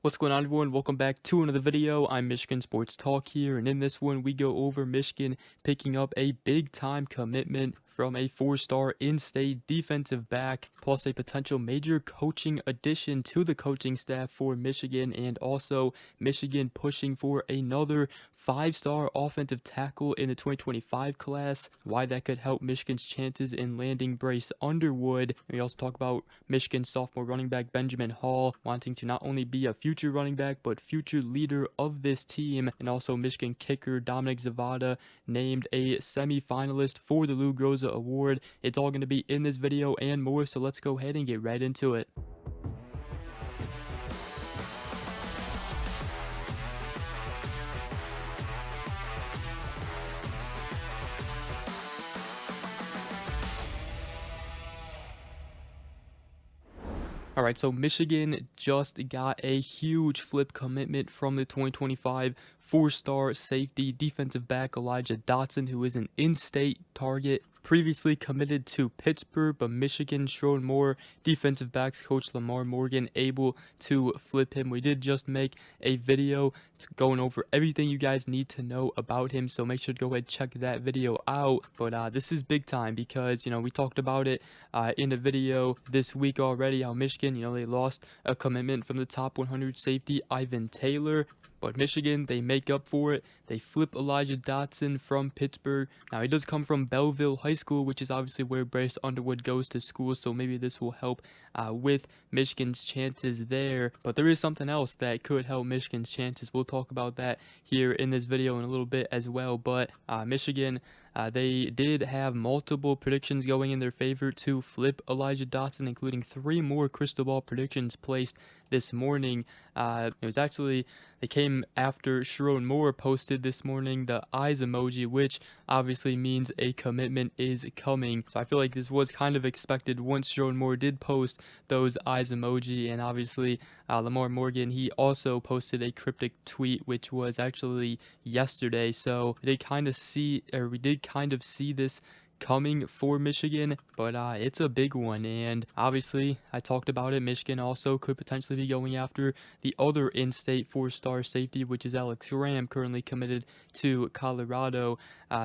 What's going on, everyone? Welcome back to another video. I'm Michigan Sports Talk here, and in this one we go over Michigan picking up a big time commitment from a 4-star in-state defensive back, plus a potential major coaching addition to the coaching staff for Michigan, and also Michigan pushing for another 5-star offensive tackle in the 2025 class, why that could help Michigan's chances in landing Bryce Underwood. And we also talk about Michigan sophomore running back Benjamin Hall wanting to not only be a future running back but future leader of this team, and also Michigan kicker Dominic Zvada named a semifinalist for the Lou Groza award. It's all going to be in this video and more, so let's go ahead and get right into it. All right, so Michigan just got a huge flip commitment from the 2025 4-star safety defensive back Elijah Dotson, who is an in-state target. Previously committed to Pittsburgh, but Michigan and Sherrone Moore defensive backs coach Lamar Morgan able to flip him. We did just make a video going over everything you guys need to know about him, so make sure to go ahead and check that video out. But this is big time because, we talked about it in a video this week already, how Michigan, they lost a commitment from the top 100 safety Ivan Taylor. But Michigan, they make up for it. They flip Elijah Dotson from Pittsburgh. Now, he does come from Belleville High School, which is obviously where Bryce Underwood goes to school, so maybe this will help with Michigan's chances there. But there is something else that could help Michigan's chances. We'll talk about that here in this video in a little bit as well. But Michigan, they did have multiple predictions going in their favor to flip Elijah Dotson, including 3 more crystal ball predictions placed this morning. It was actually, they came after Sherrone Moore posted this morning the eyes emoji, which obviously means a commitment is coming. So I feel like this was kind of expected once Sherrone Moore did post those eyes emoji, and obviously Lamar Morgan, he also posted a cryptic tweet, which was actually yesterday. So we did kind of see this coming for Michigan, but it's a big one, and obviously I talked about it. Michigan also could potentially be going after the other in-state 4-star safety, which is Alex Graham, currently committed to Colorado.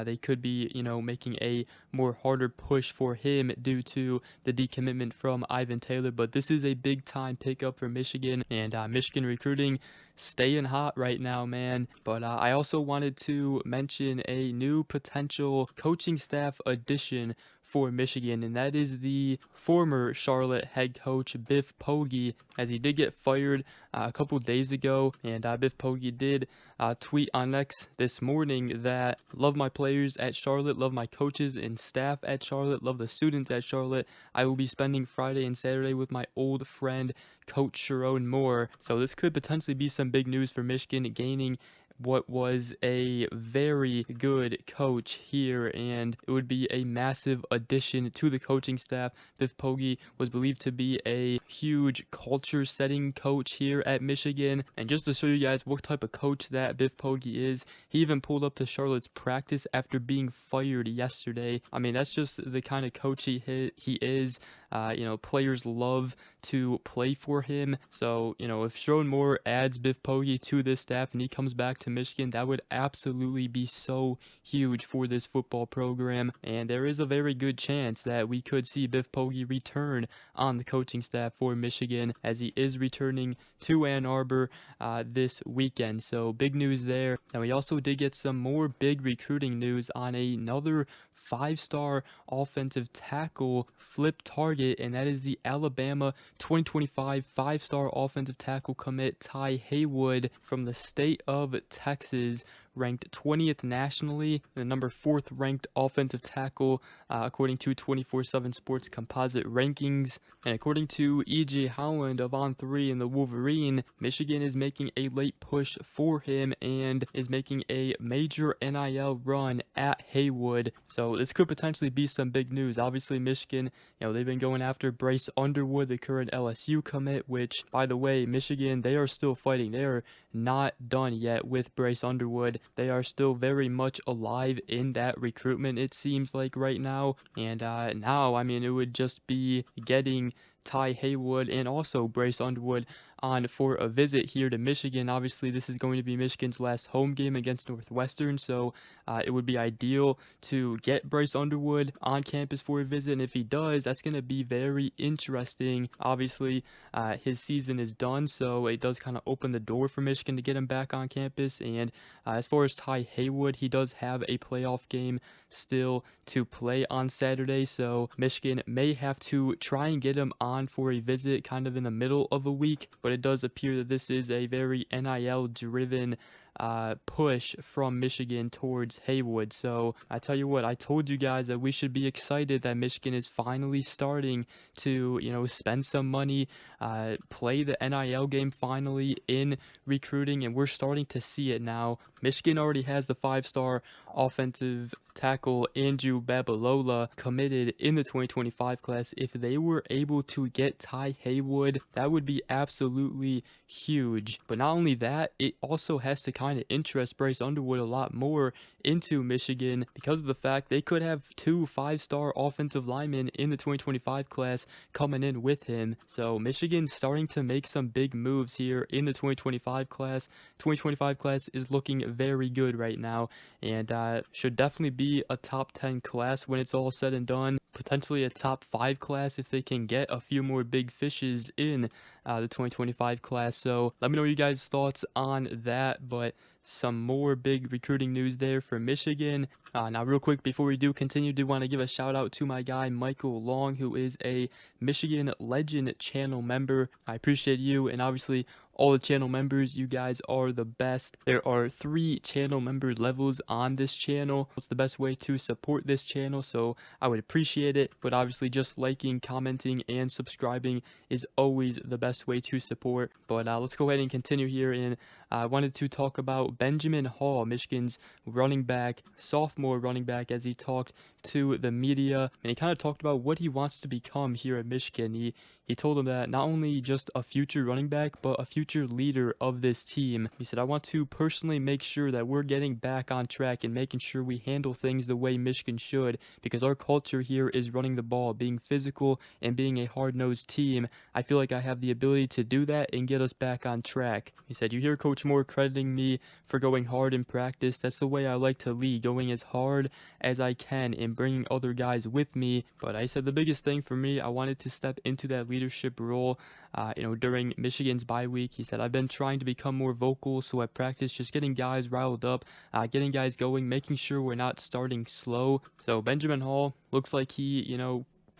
They could be, making a more harder push for him due to the decommitment from Ivan Taylor, but this is a big time pickup for Michigan, and Michigan recruiting staying hot right now, man. But I also wanted to mention a new potential coaching staff addition for Michigan, and that is the former Charlotte head coach Biff Poggi, as he did get fired a couple days ago. And Biff Poggi did tweet on X this morning that love my players at Charlotte, love my coaches and staff at Charlotte, love the students at Charlotte. I will be spending Friday and Saturday with my old friend Coach Sherrone Moore. So this could potentially be some big news for Michigan, gaining what was a very good coach here, and it would be a massive addition to the coaching staff. Biff Poggi was believed to be a huge culture setting coach here at Michigan, and just to show you guys what type of coach that Biff Poggi is, he even pulled up to Charlotte's practice after being fired yesterday. I mean, that's just the kind of coach he is. Players love to play for him. So, if Sherrone Moore adds Biff Poggi to this staff and he comes back to Michigan, that would absolutely be so huge for this football program. And there is a very good chance that we could see Biff Poggi return on the coaching staff for Michigan, as he is returning to Ann Arbor this weekend. So big news there. And we also did get some more big recruiting news on another 5-star offensive tackle flip target, and that is the Alabama 2025 5-star offensive tackle commit Ty Haywood from the state of Texas, ranked 20th nationally, the number 4th ranked offensive tackle according to 24/7 Sports composite rankings. And according to E.J. Howland of On3 and the Wolverine, Michigan is making a late push for him and is making a major NIL run at Haywood. So this could potentially be some big news. Obviously Michigan, they've been going after Bryce Underwood, the current LSU commit, which, by the way, Michigan, they are still fighting. They are not done yet with Bryce Underwood. They are still very much alive in that recruitment, it seems like right now. And now, it would just be getting Ty Haywood and also Bryce Underwood on for a visit here to Michigan. Obviously, this is going to be Michigan's last home game against Northwestern, so it would be ideal to get Bryce Underwood on campus for a visit. And if he does, that's going to be very interesting. Obviously, his season is done, so it does kind of open the door for Michigan to get him back on campus. And as far as Ty Haywood, he does have a playoff game still to play on Saturday, so Michigan may have to try and get him on for a visit kind of in the middle of a week, but it does appear that this is a very NIL driven push from Michigan towards Haywood. So I tell you what, I told you guys that we should be excited that Michigan is finally starting to, spend some money, play the NIL game finally in recruiting, and we're starting to see it now. Michigan already has the 5-star offensive tackle Andrew Babalola committed in the 2025 class. If they were able to get Ty Haywood, that would be absolutely huge. But not only that, it also has to kind of interest Bryce Underwood a lot more into Michigan because of the fact they could have 2 5-star offensive linemen in the 2025 class coming in with him. So Michigan's starting to make some big moves here in the 2025 class. 2025 class is looking very good right now, and should definitely be a top 10 class when it's all said and done. Potentially a top 5 class if they can get a few more big fishes in the 2025 class. So let me know your guys' thoughts on that. But some more big recruiting news there for Michigan. Now real quick before we do continue, do want to give a shout out to my guy Michael Long, who is a Michigan Legend channel member. I appreciate you, and obviously all the channel members, you guys are the best. There are 3 channel member levels on this channel. What's the best way to support this channel? So I would appreciate it, but obviously just liking, commenting, and subscribing is always the best way to support. But let's go ahead and continue here. And I wanted to talk about Benjamin Hall, Michigan's running back, sophomore running back, as he talked to the media, and he kind of talked about what he wants to become here at Michigan. He told them that not only just a future running back, but a future leader of this team. He said, I want to personally make sure that we're getting back on track and making sure we handle things the way Michigan should, because our culture here is running the ball, being physical, and being a hard-nosed team. I feel like I have the ability to do that and get us back on track. He said, you hear Coach Moore crediting me for going hard in practice. That's the way I like to lead, going as hard as I can and bringing other guys with me. But I said the biggest thing for me, I wanted to step into that leadership role during Michigan's bye week. He said, I've been trying to become more vocal, so at practice, just getting guys riled up, getting guys going, making sure we're not starting slow. So Benjamin Hall looks like he,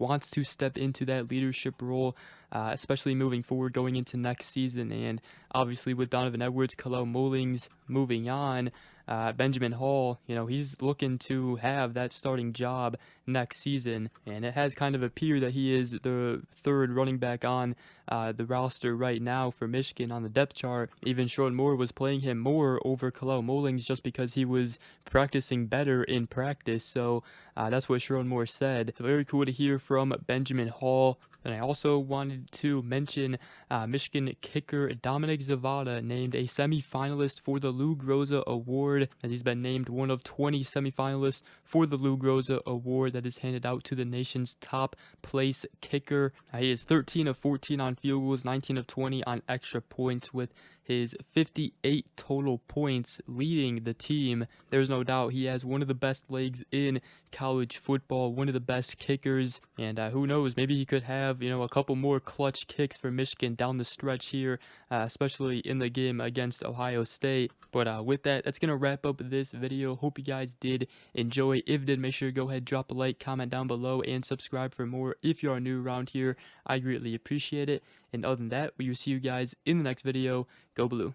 wants to step into that leadership role, especially moving forward going into next season. And obviously with Donovan Edwards, Khalil Mullings moving on, Benjamin Hall, he's looking to have that starting job next season, and it has kind of appeared that he is the 3rd running back on the roster right now for Michigan on the depth chart. Even Sherrone Moore was playing him more over Khalil Mullings just because he was practicing better in practice. So that's what Sherrone Moore said. So very cool to hear from Benjamin Hall. And I also wanted to mention Michigan kicker Dominic Zvada named a semifinalist for the Lou Groza Award, as he's been named one of 20 semifinalists for the Lou Groza Award that is handed out to the nation's top place kicker. He is 13 of 14 on field goals, 19 of 20 on extra points, with his 58 total points leading the team. There's no doubt he has one of the best legs in college football, one of the best kickers, and who knows, maybe he could have a couple more clutch kicks for Michigan down the stretch here, especially in the game against Ohio State. But with that, that's gonna wrap up this video. Hope you guys did enjoy. If you did, make sure to go ahead, drop a like, comment down below, and subscribe for more if you are new around here. I greatly appreciate it. And other than that, we will see you guys in the next video. Go Blue.